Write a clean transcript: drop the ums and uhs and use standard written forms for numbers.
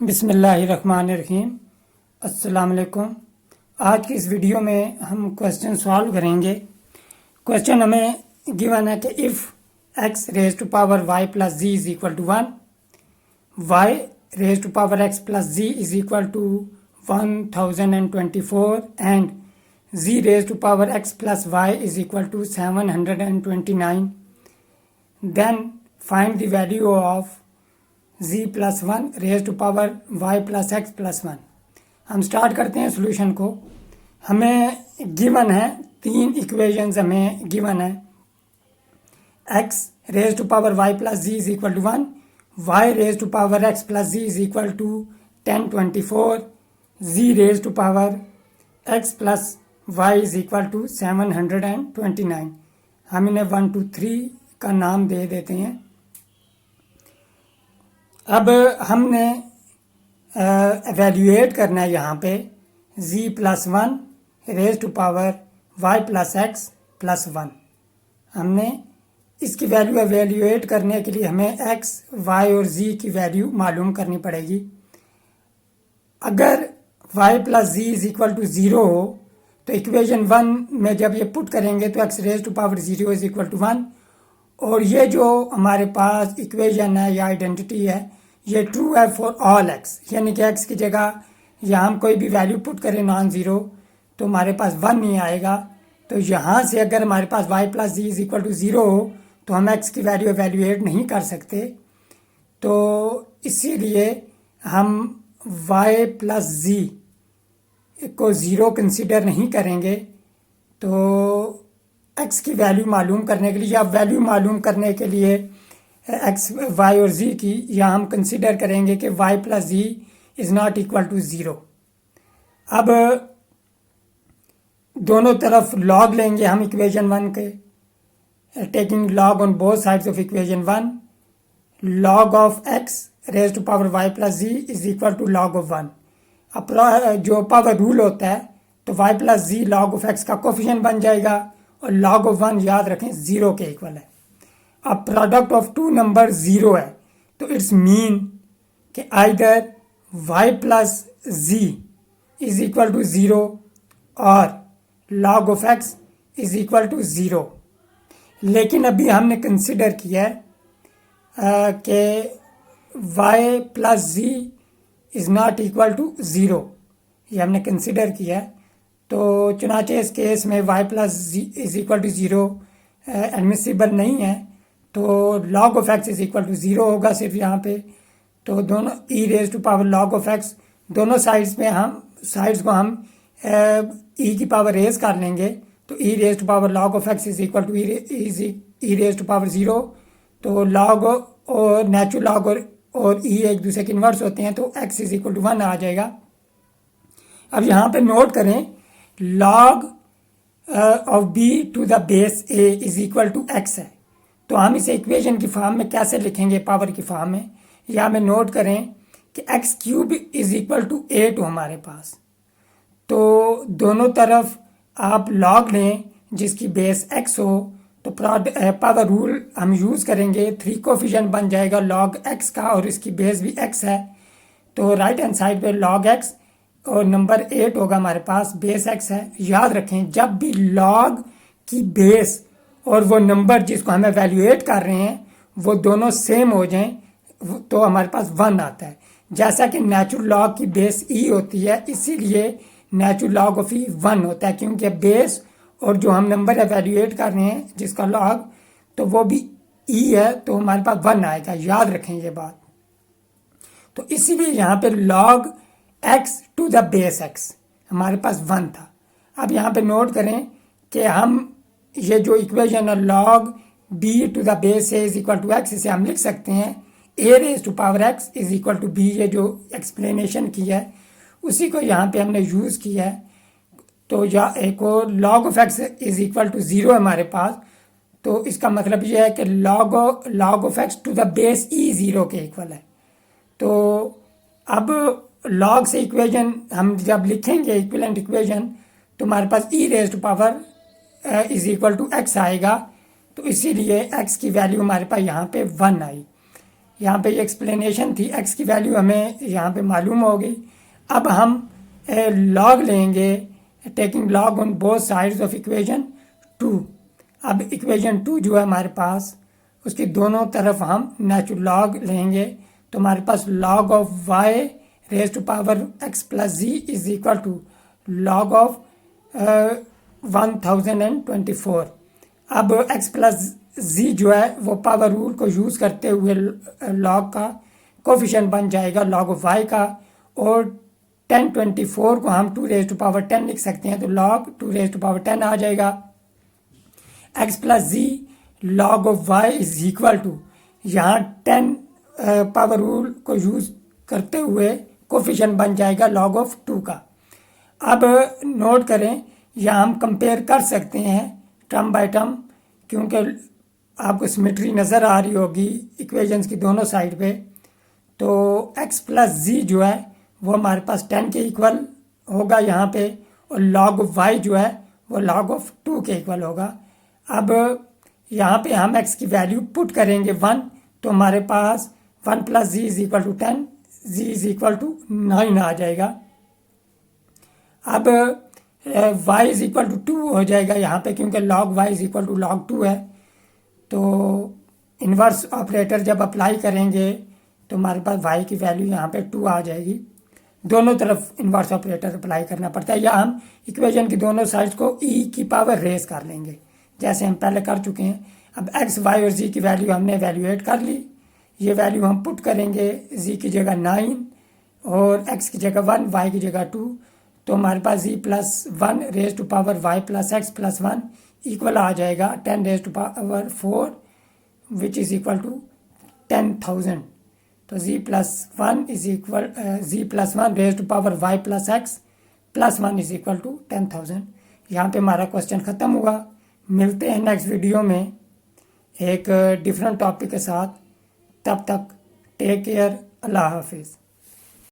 बिस्मिल्लाहिर्रहमानिर्रहीम। अस्सलाम वालेकुम। आज की इस वीडियो में हम क्वेश्चन सॉल्व करेंगे। क्वेश्चन हमें गिवन है कि if x raise to power y plus ji is equal to 1, y raise to power x plus ji is equal to 1024 and z raise to power x plus y is equal to 729, then find the value of z plus 1 raise to power y plus x plus 1। हम start करते हैं solution को। हमें given है तीन equations हमें given है। x raise to power y plus ji is equal to 1, y raise to power x plus ji is equal to 1024, z raise to power x plus y is equal to 729। हम इन्हें 1 2 3 का नाम दे देते हैं। अब हमने evaluate करना है यहाँ पे z plus 1 raise to power y plus x plus 1। हमने इसकी वैल्यू एवेल्यूएट करने के लिए हमें x, y और z की वैल्यू मालूम करनी पड़ेगी। अगर y plus ji is equal to 0 हो तो इक्वेशन 1 में जब ये पुट करेंगे तो x raise to power 0 is equal to 1, और ये जो हमारे पास इक्वेशन है या आइडेंटिटी है ये ट्रू है फॉर ऑल x, यानी कि x की जगह यहाँ हम कोई भी वैल्यू पुट करें नॉन ज़ीरो तो हमारे पास 1 नहीं आएगा। तो यहाँ से अगर हमारे पास y plus ji is equal to 0 हो तो हम x की वैल्यू एवेल्यूएट नहीं कर सकते। तो इसीलिए हम y प्लस जी को 0 कंसिडर नहीं करेंगे। तो x की वैल्यू मालूम करने के लिए या वैल्यू मालूम करने के लिए x, y और z की, या हम कंसिडर करेंगे कि y plus z is not equal to 0। अब दोनों तरफ लॉग लेंगे हम इक्वेशन 1 के, taking log on both sides of equation 1। Log of x raise to power y plus ji is equal to log of 1। अब जो पावर रूल होता है तो y plus z log of x का coefficient बन जाएगा और लॉग ऑफ 1 याद रखें 0 के इक्वल है। अब प्रोडक्ट ऑफ टू नंबर 0 है तो इट्स मीन कि either y plus ji is equal to 0 और log of x is equal to 0। लेकिन अभी हमने कंसिडर किया है कि y plus z is not equal to 0, ये हमने कंसिडर किया है। तो चुनाचे इस केस में y plus ji is equal to 0 admissible नहीं है, तो log of x is equal to 0 होगा सिर्फ यहाँ पे। तो दोनों e raise to power log of x दोनों साइड्स को हम e की पावर रेज कर लेंगे। तो e raise to power log of x is equal to e raise to power 0। तो log और नेचुरल log और e एक दूसरे के इन्वर्स होते हैं तो x इज इक्वल टू 1 आ जाएगा। अब यहाँ पे नोट करें log of b to the base a is equal to x है। तो हम इसे इक्वेशन की फॉर्म में कैसे लिखेंगे, पावर की फॉर्म में। या हमें नोट करें कि x cube is equal to 8 हो हमारे पास। तो दोनों तरफ आप लॉग लें जिसकी बेस x हो तो पावर रूल हम यूज़ करेंगे। 3 कोफिशिएंट बन जाएगा log x का और इसकी बेस भी x है। तो राइट हैंड साइड पे log x और नंबर 8 होगा हमारे पास, बेस x है। याद रखें जब भी log की बेस और वो नंबर जिसको हम एवेल्यूएट कर रहे हैं वो दोनों सेम हो जाएं तो हमारे पास 1 आता है। जैसा कि नेचुरल लॉग की बेस e होती है इसीलिए नेचुरल लॉग ऑफ e 1 होता है, क्योंकि बेस और जो हम नंबर एवेल्यूएट कर रहे हैं जिसका लॉग तो वो भी e है, तो हमारे पास 1 आएगा। याद रखें ये बात। तो इसीलिए यहाँ पे log x to the base x हमारे पास 1 था। अब यहाँ पे नोट करें कि हम ये जो इक्वेशन है log b to the base a is equal to x, इसे हम लिख सकते हैं a raise to power x is equal to b। ये जो एक्सप्लेनेशन किया है उसी को यहाँ पे हमने यूज़ किया है। तो या एक और log of x is equal to 0 है हमारे पास, तो इसका मतलब ये है कि log of x to the base e 0 के इक्वल है। तो अब log से इक्वेशन हम जब लिखेंगे इक्विवेलेंट इक्वेशन तो हमारे पास e raise to power is equal to x आएगा। तो इसीलिए x की वैल्यू हमारे पास यहाँ पे 1 आई। यहाँ पे ये एक्सप्लेनेशन थी, x की वैल्यू हमें यहाँ पे मालूम हो गई। अब हम लॉग लेंगे, taking log on both sides of equation 2। अब इक्वेशन 2 जो है हमारे पास, उसकी दोनों तरफ हम नेचुरल लॉग लेंगे, तो हमारे पास log of y raise to power x plus ji is equal to log of 1024। अब x प्लस जी जो है वो पावर रूल को यूज़ करते हुए लॉग का कोफिशिएंट बन जाएगा लॉग ऑफ y का, और 1024 को हम 2 रेज टू पावर 10 लिख सकते हैं, तो लॉग 2 रेज टू पावर 10 आ जाएगा। x plus z log of y is equal to, यहाँ 10 पावर रूल को यूज़ करते हुए कोफिशिएंट बन जाएगा लॉग ऑफ 2 का। अब नोट करें, यहाँ हम कंपेयर कर सकते हैं टर्म बाय टर्म, क्योंकि आपको सिमेट्री नज़र आ रही होगी इक्वेशंस की दोनों साइड पे। तो x प्लस जी जो है वो हमारे पास 10 के इक्वल होगा यहाँ पे, और लॉग ऑफ y जो है वो लॉग ऑफ 2 के इक्वल होगा। अब यहाँ पे हम x की वैल्यू पुट करेंगे 1, तो हमारे पास 1 plus ji is equal to 10, z is equal to 9 आ जाएगा। अब y इज इक्वल टू 2 हो जाएगा यहाँ पे, क्योंकि log y is equal to log 2 है। तो इन्वर्स ऑपरेटर जब अप्लाई करेंगे तो हमारे पास y की वैल्यू यहाँ पे 2 आ जाएगी। दोनों तरफ इन्वर्स ऑपरेटर अप्लाई करना पड़ता है, या हम इक्वेशन की दोनों साइड्स को e की पावर रेज कर लेंगे, जैसे हम पहले कर चुके हैं। अब x, y और z की वैल्यू हमने वैल्यूएट कर ली, ये वैल्यू हम पुट करेंगे, z की जगह 9 और x की जगह 1, y की जगह 2, तो हमारे पास z plus 1 raise to power y plus x plus 1 equal आ जाएगा 10 raise to power 4 which is equal to 10,000। तो z plus 1 is equal z plus 1 raise to power y plus x plus 1 is equal to 10,000। यहाँ पे हमारा question ख़त्म हुआ। मिलते हैं नेक्स्ट वीडियो में एक डिफरेंट टॉपिक के साथ। तब तक टेक केयर, अल्लाह हाफिज़।